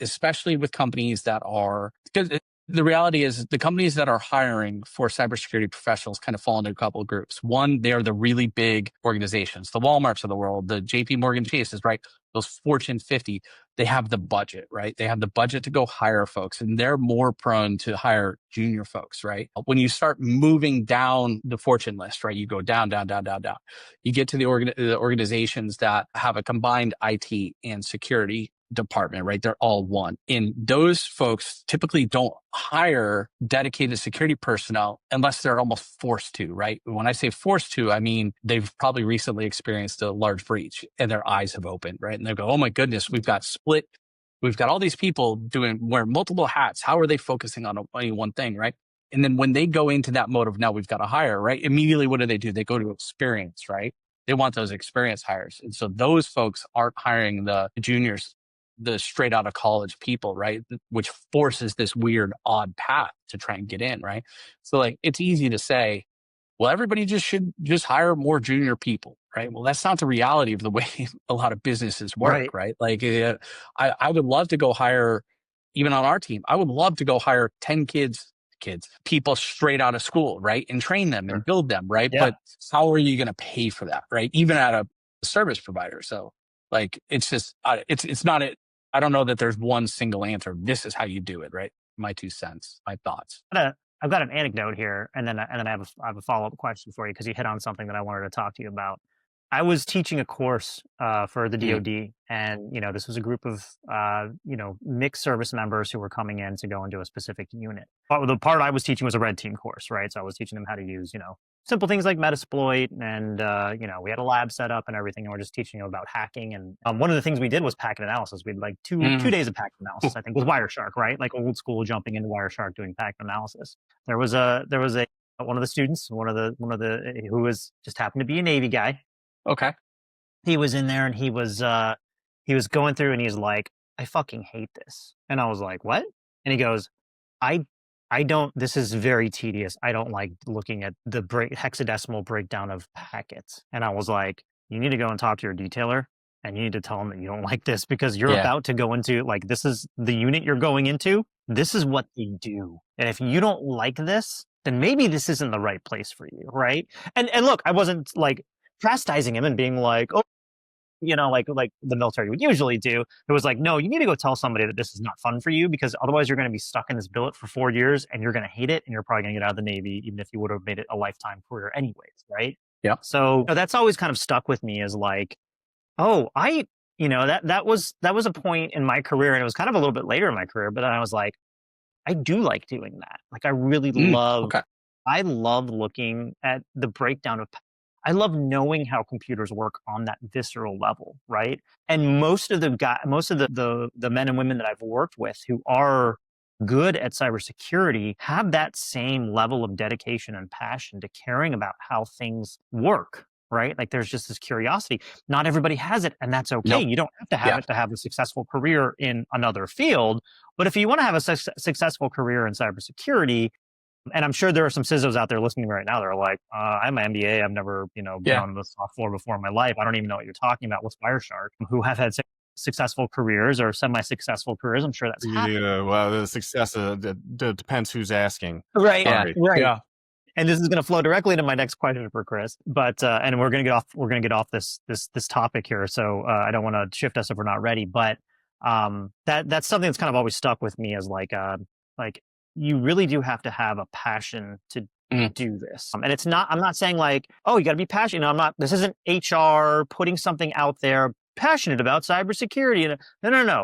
especially with companies that are, because the reality is the companies that are hiring for cybersecurity professionals kind of fall into a couple of groups. One, they are the really big organizations, the Walmarts of the world, the JP Morgan Chases, right? Those Fortune 50, they have the budget, right? They have the budget to go hire folks, and they're more prone to hire junior folks, right? When you start moving down the Fortune list, right? You go down, down, down, down, down. You get to the organizations that have a combined IT and security department, right? They're all one. And those folks typically don't hire dedicated security personnel unless they're almost forced to, right? When I say forced to, I mean, they've probably recently experienced a large breach and their eyes have opened, right? And they go, oh my goodness, we've got all these people wearing multiple hats. How are they focusing on only one thing, right? And then when they go into that mode of now we've got to hire, right? Immediately, what do? They go to experience, right? They want those experience hires. And so those folks aren't hiring the juniors, the straight out of college people, right? Which forces this weird, odd path to try and get in, right? So like, it's easy to say, well, everybody should hire more junior people, right? Well, that's not the reality of the way a lot of businesses work, right? Like, I would love to go hire, even on our team, I would love to go hire 10 people straight out of school, right? And train them and build them, right? Yeah. But how are you going to pay for that, right? Even at a service provider. So like, it's just, it's not it. I don't know that there's one single answer. This is how you do it, right? My 2 cents, my thoughts. I've got an anecdote here, and then I have a follow-up question for you because you hit on something that I wanted to talk to you about. I was teaching a course for the DoD, and this was a group of mixed service members who were coming in to go into a specific unit. But the part I was teaching was a red team course, right? So I was teaching them how to use simple things like Metasploit, and we had a lab set up and everything, and we're just teaching them about hacking. And one of the things we did was packet analysis. We had like two days of packet analysis, I think, with Wireshark, right? Like old school jumping into Wireshark doing packet analysis. There was one of the students, one of the who was just happened to be a Navy guy. Okay. He was in there and he was going through and he's like, I fucking hate this. And I was like, what? And he goes, I don't, this is very tedious. I don't like looking at the hexadecimal breakdown of packets. And I was like, you need to go and talk to your detailer and you need to tell them that you don't like this because you're about to go into, like, this is the unit you're going into. This is what they do. And if you don't like this, then maybe this isn't the right place for you. Right. And look, I wasn't like chastising him and being like, oh, like the military would usually do. It was like, no, you need to go tell somebody that this is not fun for you because otherwise you're going to be stuck in this billet for 4 years and you're going to hate it and you're probably going to get out of the Navy even if you would have made it a lifetime career anyways, right? Yeah. So that's always kind of stuck with me as like, oh, that was a point in my career, and it was kind of a little bit later in my career, but then I was like, I do like doing that. Like I really I love looking at the breakdown of I love knowing how computers work on that visceral level, right? And most of the men and women that I've worked with who are good at cybersecurity have that same level of dedication and passion to caring about how things work, right? Like there's just this curiosity. Not everybody has it, and that's okay. Nope. You don't have to have it to have a successful career in another field. But if you want to have a successful career in cybersecurity, and I'm sure there are some CISOs out there listening right now that are like, I have my MBA. I've never, been on the soft floor before in my life. I don't even know what you're talking about. What's Wireshark? Who have had successful careers or semi-successful careers. I'm sure that's happened. Yeah, well, the success depends who's asking. Right. Right. Yeah. And this is going to flow directly into my next question for Chris. But and we're going to get off this topic here. So I don't want to shift us if we're not ready. But that's something that's kind of always stuck with me as like you really do have to have a passion to do this. And it's not, I'm not saying like, oh, you got to be passionate. This isn't HR putting something out there, passionate about cybersecurity. No.